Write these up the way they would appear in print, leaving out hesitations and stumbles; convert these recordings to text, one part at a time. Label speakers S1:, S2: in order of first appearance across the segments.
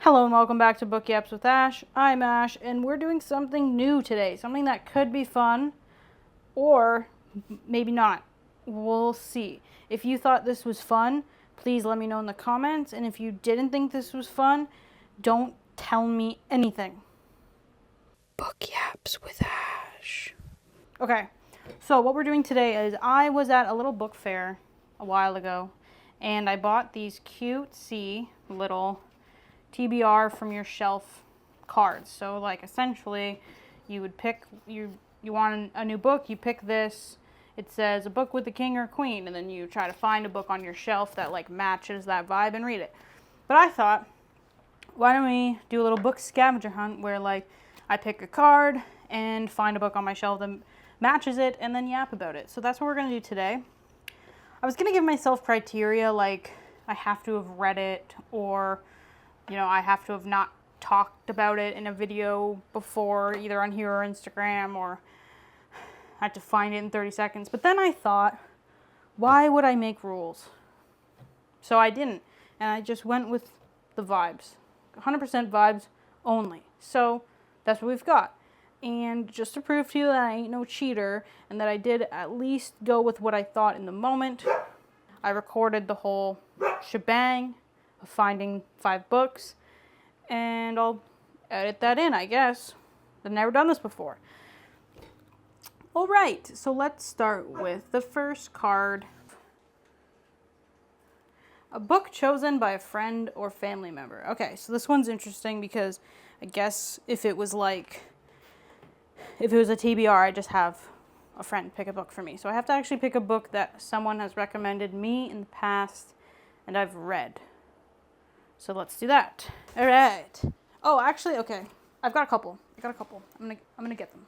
S1: Hello and welcome back to Book Yaps with Ash. I'm Ash and we're doing something new today. Something that could be fun or maybe not. We'll see. If you thought this was fun, please let me know in the comments. And if you didn't think this was fun, don't tell me anything. Book Yaps with Ash. Okay, so what we're doing today is I was at a little book fair a while ago and I bought these cutesy little TBR from your shelf cards. So like essentially you would pick, you want a new book, you pick this, it says a book with the king or queen, and then you try to find a book on your shelf that like matches that vibe and read it. But I thought, why don't we do a little book scavenger hunt where like I pick a card and find a book on my shelf that matches it and then yap about it. So that's what we're gonna do today. I was gonna give myself criteria like I have to have read it, or you know, I have to have not talked about it in a video before, either on here or Instagram, or I had to find it in 30 seconds. But then I thought, why would I make rules? So I didn't. And I just went with the vibes. 100% vibes only. So that's what we've got. And just to prove to you that I ain't no cheater and that I did at least go with what I thought in the moment, I recorded the whole shebang of finding 5 books, and I'll edit that in, I guess. I've never done this before. All right, so let's start with the first card. A book chosen by a friend or family member. Okay, so this one's interesting because I guess if it was a TBR, I just have a friend pick a book for me. So I have to actually pick a book that someone has recommended me in the past and I've read. So let's do that. All right. Oh, actually, okay. I've got a couple. I'm gonna get them.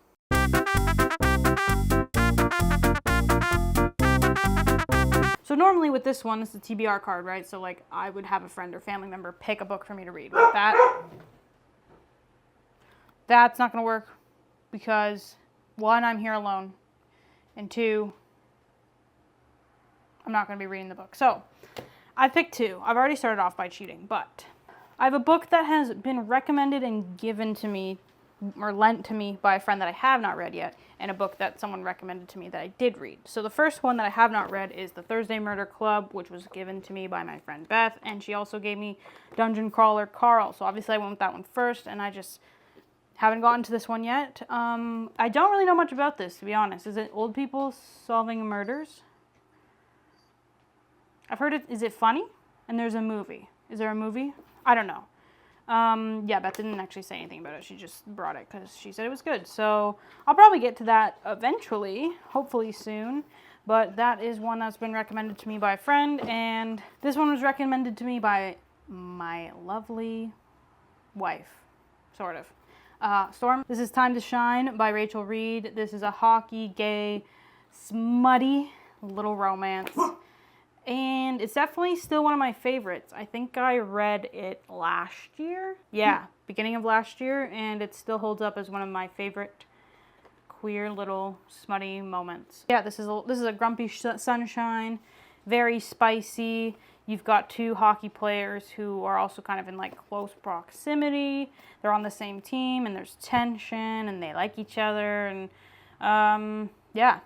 S1: So normally with this one, it's a TBR card, right? So like I would have a friend or family member pick a book for me to read. With that's not gonna work because 1, I'm here alone, and 2, I'm not gonna be reading the book. So I picked 2. I've already started off by cheating, but I have a book that has been recommended and given to me or lent to me by a friend that I have not read yet, and a book that someone recommended to me that I did read. So the first one that I have not read is The Thursday Murder Club, which was given to me by my friend Beth, and she also gave me Dungeon Crawler Carl. So obviously I went with that one first, and I just haven't gotten to this one yet. I don't really know much about this, to be honest. Is it old people solving murders? I've heard it. Is it funny? And there's a movie. Is there a movie? I don't know. Yeah, Beth didn't actually say anything about it. She just brought it because she said it was good. So I'll probably get to that eventually, hopefully soon. But that is one that's been recommended to me by a friend. And this one was recommended to me by my lovely wife, sort of. Storm. This is Time to Shine by Rachel Reed. This is a hockey, gay, smutty little romance. And it's definitely still one of my favorites. I think I read it last year. Yeah, beginning of last year. And it still holds up as one of my favorite queer little smutty moments. Yeah, this is a grumpy sunshine. Very spicy. You've got 2 hockey players who are also kind of in like close proximity. They're on the same team and there's tension and they like each other. And yeah,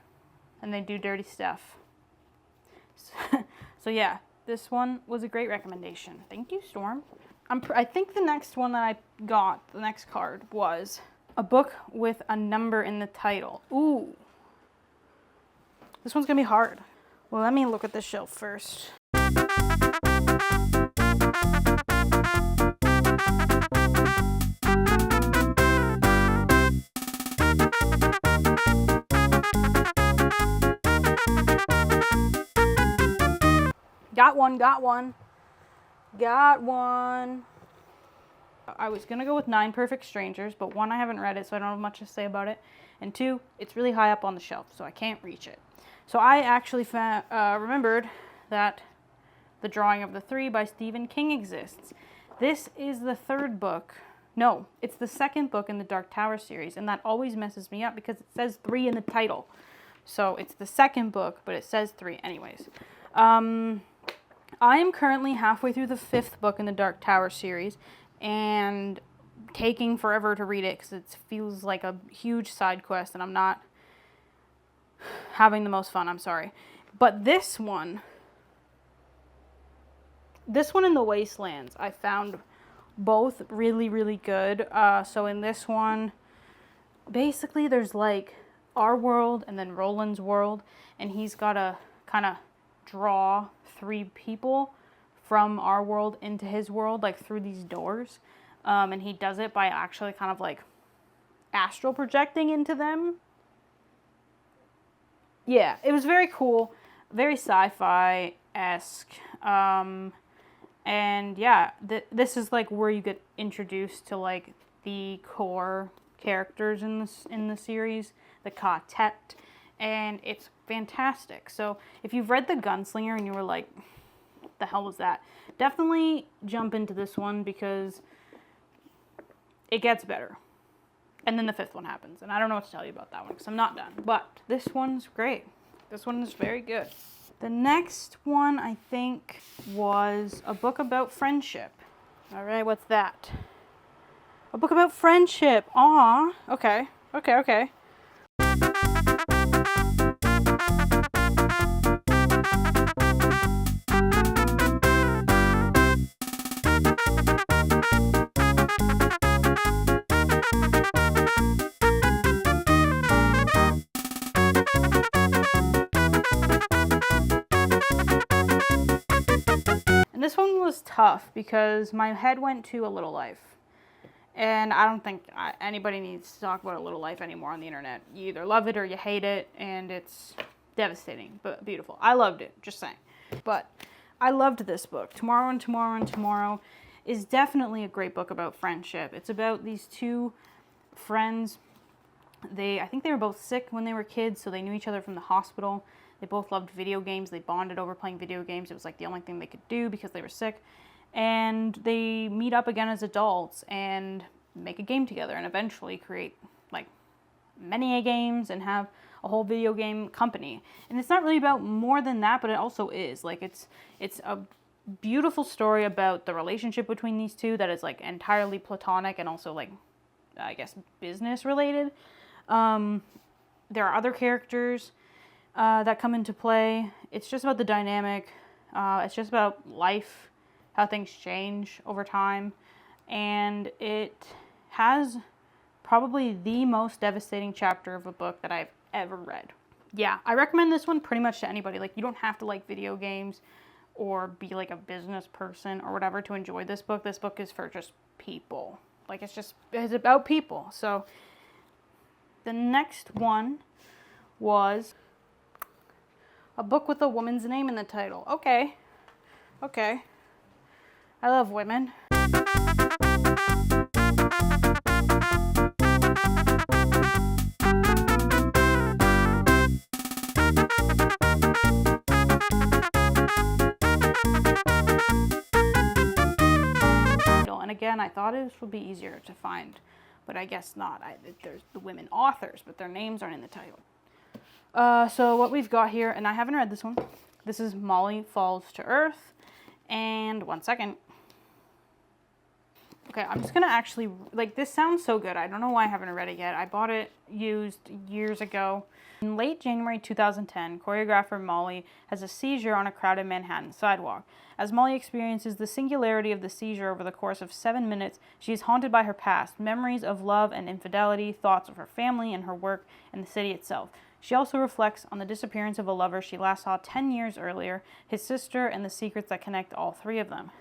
S1: and they do dirty stuff. So yeah, this one was a great recommendation. Thank you, Storm. I think the next one that I got, the next card, was a book with a number in the title. Ooh. This one's gonna be hard. Well, let me look at the shelf first. Got one. I was gonna go with 9 Perfect Strangers, but 1, I haven't read it, so I don't have much to say about it. And 2, it's really high up on the shelf, so I can't reach it. So I actually remembered that The Drawing of the Three by Stephen King exists. This is the 3rd book. No, it's the 2nd book in the Dark Tower series, and that always messes me up because it says 3 in the title. So it's the 2nd book, but it says 3 anyways. I am currently halfway through the 5th book in the Dark Tower series, and taking forever to read it because it feels like a huge side quest and I'm not having the most fun, I'm sorry. But this one in the Wastelands, I found both really, really good. So in this one, basically there's like our world and then Roland's world, and he's got to kind of draw 3 people from our world into his world, like through these doors. And he does it by actually kind of like astral projecting into them. Yeah, it was very cool, very sci-fi-esque. And yeah, this is like where you get introduced to like the core characters in the series, the quartet, and it's fantastic. So if you've read The Gunslinger and you were like, what the hell was that? Definitely jump into this one because it gets better. And then the 5th one happens. And I don't know what to tell you about that one because I'm not done. But this one's great. This one is very good. The next one, I think, was a book about friendship. All right, what's that? A book about friendship. Aw, okay. And this one was tough because my head went to A Little Life. And I don't think anybody needs to talk about A Little Life anymore on the internet. You either love it or you hate it, and it's devastating, but beautiful. I loved it, just saying. But I loved this book. Tomorrow and Tomorrow and Tomorrow is definitely a great book about friendship. It's about these 2 friends. I think they were both sick when they were kids, so they knew each other from the hospital. They both loved video games. They bonded over playing video games. It was like the only thing they could do because they were sick. And they meet up again as adults and make a game together and eventually create like many games and have a whole video game company. And it's not really about more than that, but it also is. Like it's a beautiful story about the relationship between these 2 that is like entirely platonic and also like, I guess, business related. There are other characters that come into play. It's just about the dynamic. It's just about life, how things change over time. And it has probably the most devastating chapter of a book that I've ever read. Yeah, I recommend this one pretty much to anybody. Like, you don't have to like video games or be like a business person or whatever to enjoy this book. This book is for just people. Like, it's about people. So the next one was a book with a woman's name in the title. Okay. I love women. And again, I thought this would be easier to find, but I guess not. There's the women authors, but their names aren't in the title. So what we've got here, and I haven't read this one. This is Molly Falls to Earth. And one second. Okay, I'm just going to actually, like, this sounds so good. I don't know why I haven't read it yet. I bought it used years ago. In late January 2010, choreographer Molly has a seizure on a crowded Manhattan sidewalk. As Molly experiences the singularity of the seizure over the course of 7 minutes, she is haunted by her past, memories of love and infidelity, thoughts of her family and her work, and the city itself. She also reflects on the disappearance of a lover she last saw 10 years earlier, his sister, and the secrets that connect all 3 of them.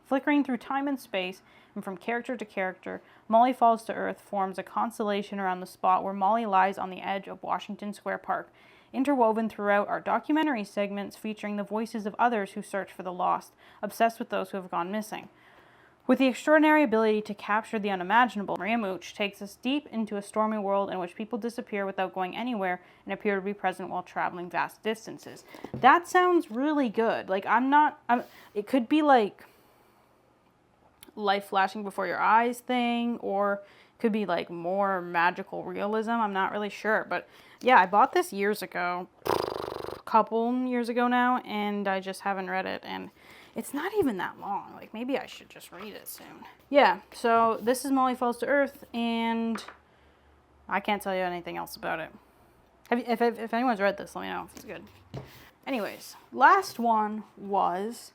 S1: Flickering through time and space, and from character to character, Molly Falls to Earth forms a constellation around the spot where Molly lies on the edge of Washington Square Park. Interwoven throughout are documentary segments featuring the voices of others who search for the lost, obsessed with those who have gone missing. With the extraordinary ability to capture the unimaginable, Maria Mooch takes us deep into a stormy world in which people disappear without going anywhere and appear to be present while traveling vast distances. That sounds really good. Like, it could be like life flashing before your eyes thing, or it could be like more magical realism. I'm not really sure, but yeah, I bought this years ago, a couple years ago now, and I just haven't read it, and It's not even that long. Like, maybe I should just read it soon. Yeah, so this is Molly Falls to Earth, and I can't tell you anything else about it. If anyone's read this, let me know if it's good. Anyways, last one was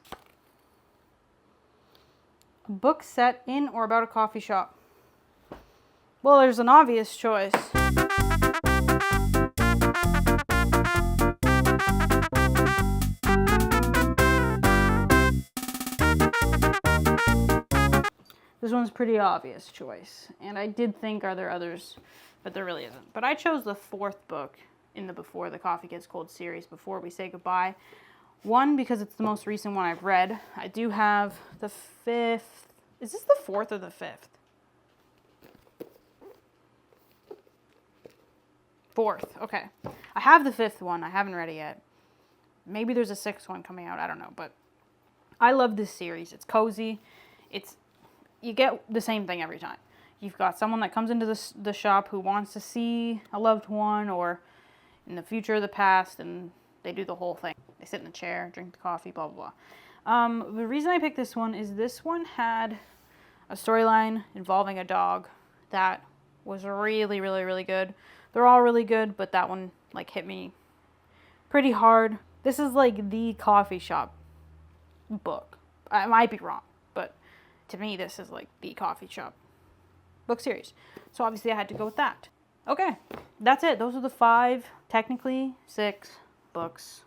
S1: a book set in or about a coffee shop. Well, there's an obvious choice. This one's a pretty obvious choice, and I did think, are there others? But there really isn't. But I chose the fourth book in the Before the Coffee Gets Cold series, Before We Say Goodbye. One, because it's the most recent one I've read. I do have the fifth. Is this the fourth or the fifth? Fourth, okay. I have the fifth one. I haven't read it yet. Maybe there's a sixth one coming out. I don't know, but I love this series. It's cozy. You get the same thing every time. You've got someone that comes into the shop who wants to see a loved one, or in the future or the past, and they do the whole thing. They sit in a chair, drink the coffee, blah, blah, blah. The reason I picked this one is this one had a storyline involving a dog that was really, really, really good. They're all really good, but that one like hit me pretty hard. This is like the coffee shop book. I might be wrong, but to me this is like the coffee shop book series. So obviously I had to go with that. Okay, that's it. Those are the 5, technically 6 books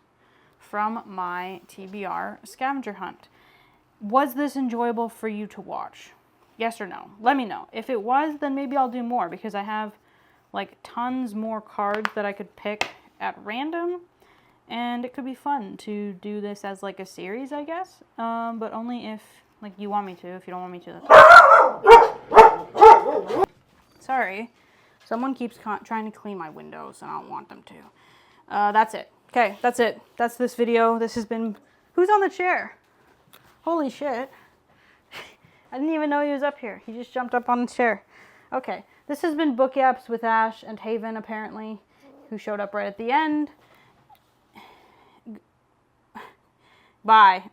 S1: from my TBR scavenger hunt. Was this enjoyable for you to watch? Yes or no? Let me know. If it was, then maybe I'll do more, because I have like tons more cards that I could pick at random, and it could be fun to do this as like a series, I guess. But only if like you want me to. If you don't want me to, that's sorry. Someone keeps trying to clean my windows, and I don't want them to. That's it. Okay, that's it. That's this video. This has been... Who's on the chair? Holy shit. I didn't even know he was up here. He just jumped up on the chair. Okay, this has been Book Yaps with Ash and Haven, apparently, who showed up right at the end. Bye.